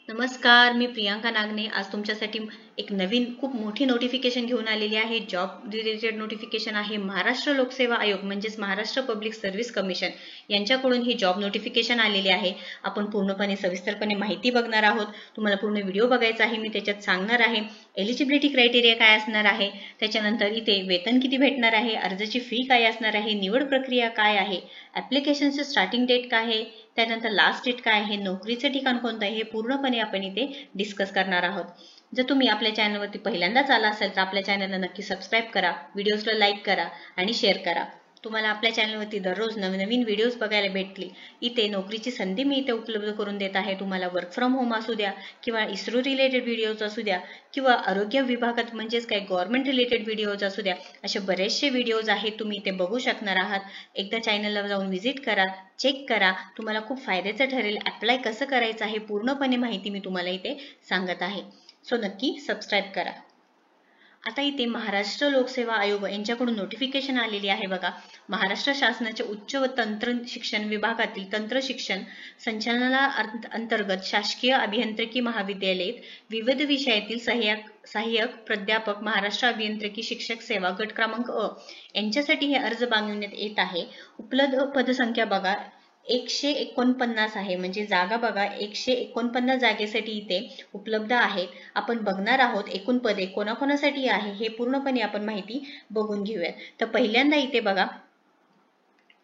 नमस्कार, मी प्रियांका नागने आज तुमच्यासाठी एक नवीन खूप मोठी नोटिफिकेशन घेऊन आलेली आहे। जॉब रिलेटेड नोटिफिकेशन आहे। महाराष्ट्र लोकसेवा आयोग म्हणजेच महाराष्ट्र पब्लिक सर्व्हिस कमिशन यांच्याकडून ही जॉब नोटिफिकेशन आलेली आहे। आपण पूर्णपणे सविस्तरपणे माहिती बघणार आहोत। तुम्हाला पूर्ण व्हिडिओ बघायचा आहे, मी त्याच्यात सांगणार आहे। एलिजिबिलिटी क्रायटेरिया काय असणार आहे, त्याच्यानंतर इथे वेतन किती भेटणार आहे, अर्जाची फी काय असणार आहे, निवड प्रक्रिया काय आहे, ऍप्लिकेशनचे स्टार्टिंग डेट काय आहे, त्यानंतर लास्ट डेट काय आहे, नोकरीचं ठिकाण कोणतं आहे, हे पूर्णपणे आपण इथे डिस्कस करणार आहोत। जर तुम्ही आपल्या चॅनलवरती पहिल्यांदाच आला असेल तर आपल्या चॅनलला नक्की सबस्क्राईब करा, व्हिडिओजला लाईक करा आणि शेअर करा। तुम्हाला आपल्या चॅनलवरती दररोज नवनवीन व्हिडिओज बघायला भेटतील। इथे नोकरीची संधी मी इथे उपलब्ध करून देत आहे। तुम्हाला वर्क फ्रॉम होम असू द्या किंवा इस्रो रिलेटेड व्हिडिओज असू द्या किंवा आरोग्य विभागात म्हणजेच काय गव्हर्नमेंट रिलेटेड व्हिडिओज असू द्या, असे बरेचसे व्हिडिओज आहेत, तुम्ही इथे बघू शकणार आहात। एकदा चॅनलला जाऊन व्हिजिट करा, चेक करा, तुम्हाला खूप फायद्याचं ठरेल। अप्लाय कसं करायचं आहे पूर्णपणे माहिती मी तुम्हाला इथे सांगत आहे, सो नक्की सबस्क्राईब करा। आता इथे महाराष्ट्र लोकसेवा आयोग यांच्याकडून नोटिफिकेशन आलेली आहे बघा। महाराष्ट्र शासनाच्या उच्च व तंत्र शिक्षण विभागातील तंत्र शिक्षण संचालनाअंतर्गत शासकीय अभियांत्रिकी महाविद्यालयात विविध विषयातील सहाय्यक प्राध्यापक महाराष्ट्र अभियांत्रिकी शिक्षक सेवा गट क्रमांक अ यांच्यासाठी हे अर्ज मागवण्यात येत आहे। उपलब्ध पदसंख्या बघा 149 आहे, म्हणजे जागा बघा 149 जागेसाठी इथे उपलब्ध आहेत। आपण बघणार आहोत एकूण पदे कोणाकोणासाठी आहे हे पूर्णपणे आपण माहिती बघून घेऊया। तर पहिल्यांदा इथे बघा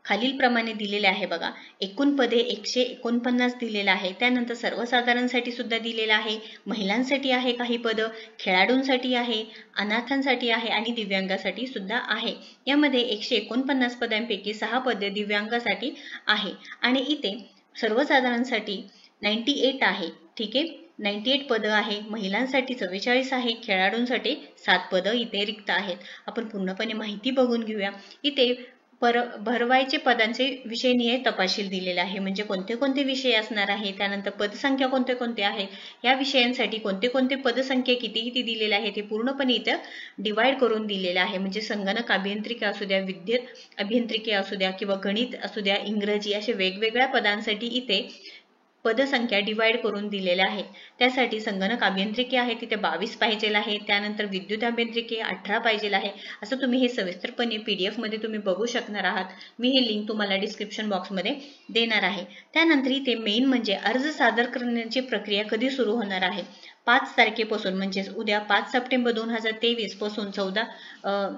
खालील प्रमाणे दिलेले आहे बघा। एकूण पदे 149 दिलेलं आहे। त्यानंतर सर्वसाधारणसाठी सुद्धा दिलेलं आहे, महिलांसाठी आहे काही पद, खेळाडूंसाठी आहे, अनाथांसाठी आहे आणि दिव्यांगासाठी सुद्धा आहे। यामध्ये 149 पदांपैकी 6 पदे दिव्यांगासाठी आहे आणि इथे सर्वसाधारणसाठी 98 आहे। ठीक आहे, 98 पद आहे, महिलांसाठी 44 आहे, खेळाडूंसाठी 7 पद इथे रिक्त आहेत। आपण पूर्णपणे माहिती बघून घेऊया। इथे भरवायचे पदांचे विषयनिहाय तपशील दिलेले आहे, म्हणजे कोणते कोणते विषय असणार आहे, त्यानंतर पदसंख्या कोणते कोणते आहेत, या विषयांसाठी कोणते कोणते पदसंख्या किती किती दिलेले आहे ते पूर्णपणे इथं डिवाइड करून दिलेले आहे। म्हणजे संगणक अभियांत्रिकी असू द्या, विद्युत अभियांत्रिकी असू द्या किंवा गणित असू द्या, इंग्रजी, असे वेगवेगळ्या पदांसाठी इथे पदसंख्या डिवाइड करून दिलेल्या आहेत। त्यासाठी संगणक अभियांत्रिकी आहे तिथे 22 पाहिजे आहे, त्यानंतर विद्युत अभियांत्रिकी 18 पाहिजे आहे। असं तुम्ही हे सविस्तरपणे PDF मध्ये तुम्ही बघू शकणार आहात। मी हे लिंक तुम्हाला डिस्क्रिप्शन बॉक्समध्ये देणार आहे। त्यानंतर इथे मेन म्हणजे अर्ज सादर करण्याची प्रक्रिया कधी सुरू होणार आहे, 5 तारखेपासून म्हणजेच उद्या 5 सप्टेंबर 2023 पासून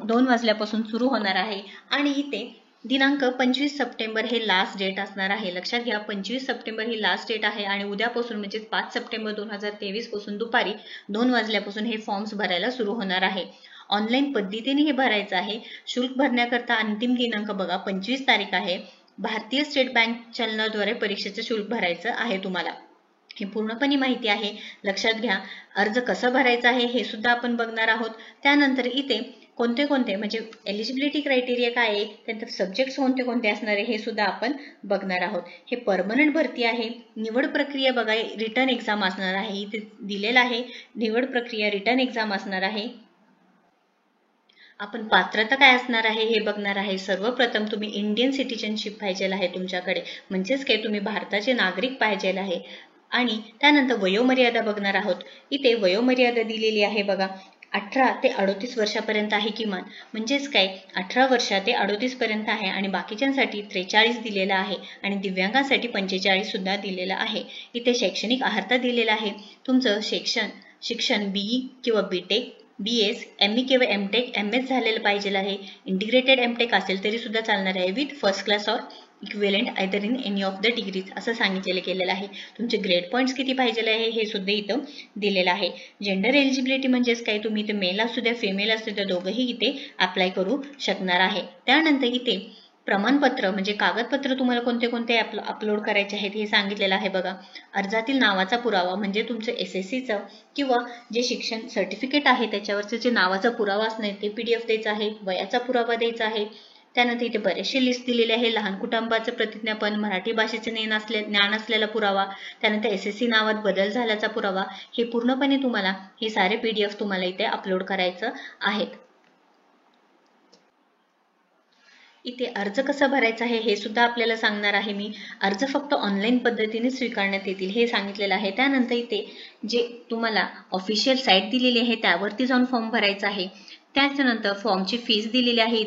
2 वाजल्यापासून सुरू होणार आहे आणि इथे दिनांक 25 सप्टेंबर हे लास्ट डेट असणार आहे। लक्षात घ्या, 25 सप्टेंबर ही लास्ट डेट आहे आणि उद्यापासून म्हणजे 5 सप्टेंबर 2023 पासून दुपारी 2 वाजल्यापासून हे फॉर्म्स भरायला सुरू होणार आहे। ऑनलाईन पद्धतीने हे भरायचं आहे। शुल्क भरण्याकरता अंतिम दिनांक बघा 25 तारीख आहे। भारतीय स्टेट बँक चलनाद्वारे परीक्षेचं शुल्क भरायचं आहे तुम्हाला, हे पूर्णपणे माहिती आहे, लक्षात घ्या। अर्ज कसा भरायचा आहे हे सुद्धा आपण बघणार आहोत। त्यानंतर इथे कोणते कोणते म्हणजे एलिजिबिलिटी क्रायटेरिया काय आहे, त्यानंतर सब्जेक्ट्स कोणते कोणते असणार आहे हे सुद्धा आपण बघणार आहोत। हे परमनंट भरती आहे। निवड प्रक्रिया बघा रिटर्न एक्झाम असणार आहे, इथे दिलेला आहे निवड प्रक्रिया रिटर्न एक्झाम असणार आहे। आपण पात्रता काय असणार आहे हे बघणार आहे। सर्वप्रथम तुम्ही इंडियन सिटीजनशिप पाहिजे आहे तुमच्याकडे, म्हणजेच काय तुम्ही भारताचे नागरिक पाहिजे आहे। आणि त्यानंतर वयोमर्यादा बघणार आहोत। इथे वयोमर्यादा दिलेली आहे बघा 18 ते 38 वर्षापर्यंत आहे किमान, म्हणजेच काय 18 वर्ष ते 38 पर्यंत आहे आणि बाकीच्यांसाठी 43 दिलेला आहे आणि दिव्यांगांसाठी 45 सुद्धा दिलेला आहे। इथे शैक्षणिक अर्हता दिलेला आहे। तुमचं शिक्षण BE किंवा BTech, BS, ME किंवा MTech, MS झालेलं पाहिजे आहे। इंटिग्रेटेड MTech असेल तरी सुद्धा चालणार आहे विथ फर्स्ट क्लास और equivalent either in any of the degrees असं सांगितलेलं गेलेलं आहे। तुमचे ग्रेड पॉईंट्स किती पाहिजे आहे हे सुद्धा इथं दिलेलं आहे। जेंडर एलिजिबिलिटी म्हणजेच काय तुम्ही इथे मेल असू द्या फिमेल असू द्या दोघंही इथे अप्लाय करू शकणार आहे। त्यानंतर इथे प्रमाणपत्र म्हणजे कागदपत्र तुम्हाला कोणते कोणते अपलोड करायचे आहेत हे सांगितलेलं आहे बघा। अर्जातील नावाचा पुरावा म्हणजे तुमचं SSCचं किंवा जे शिक्षण सर्टिफिकेट आहे त्याच्यावरचं जे नावाचा पुरावा असणार ते PDF द्यायचा आहे, वयाचा पुरावा द्यायचा आहे। त्यानंतर इथे बरेचसे लिस्ट दिलेले आहे। लहान कुटुंबाचं प्रतिज्ञापन, मराठी भाषेचे ज्ञान असलेला पुरावा, त्यानंतर SSC नावात बदल झाल्याचा पुरावा, हे पूर्णपणे तुम्हाला हे सारे PDF तुम्हाला इथे अपलोड करायचं आहेत। इथे अर्ज कसा भरायचा आहे हे सुद्धा आपल्याला सांगणार आहे मी. अर्ज फक्त ऑनलाईन पद्धतीने स्वीकारण्यात येतील हे सांगितलेलं आहे. त्यानंतर इथे जे तुम्हाला ऑफिशियल साईट दिलेली आहे त्यावरती जाऊन फॉर्म भरायचा आहे. त्याच्यानंतर फॉर्मची फीस दिलेली आहे.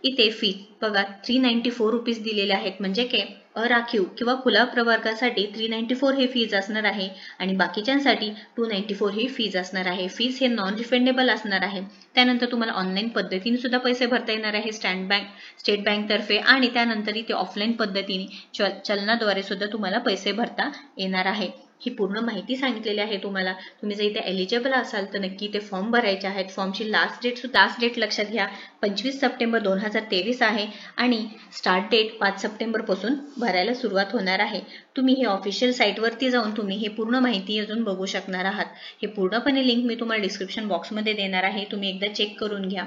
इथे फीस बघा 394 रुपीज दिलेले आहेत, म्हणजे की अराखीव किंवा खुला प्रवर्गासाठी 394 हे फीज असणार आहे आणि बाकीच्यांसाठी 294 ही फीज असणार आहे. फीज हे नॉन रिफंडेबल असणार आहे. त्यानंतर तुम्हाला ऑनलाईन पद्धतीने सुद्धा पैसे भरता येणार आहे स्टेट बँक तर्फे आणि त्यानंतर इथे ऑफलाईन पद्धतीने चलनाद्वारे सुद्धा तुम्हाला पैसे भरता येणार आहे. ही पूर्ण माहिती सांगितलेली आहे तुम्हाला. तुम्ही जर इथे एलिजिबल असाल तर नक्की इथे फॉर्म भरायचे आहेत. फॉर्मची लास्ट डेट लक्षात घ्या 25 सप्टेंबर 2023 आहे आणि स्टार्ट डेट 5 सप्टेंबर पासून भरायला सुरुवात होणार आहे. तुम्ही हे ऑफिशियल साईटवरती जाऊन तुम्ही हे पूर्ण माहिती अजून बघू शकणार आहात. हे पूर्णपणे लिंक मी तुम्हाला डिस्क्रिप्शन बॉक्समध्ये देणार आहे. तुम्ही एकदा चेक करून घ्या.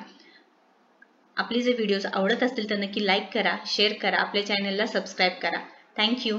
आपले जे व्हिडिओज आवडत असतील तर नक्की लाईक करा, शेअर करा, आपल्या चॅनलला सबस्क्राईब करा. थँक्यू.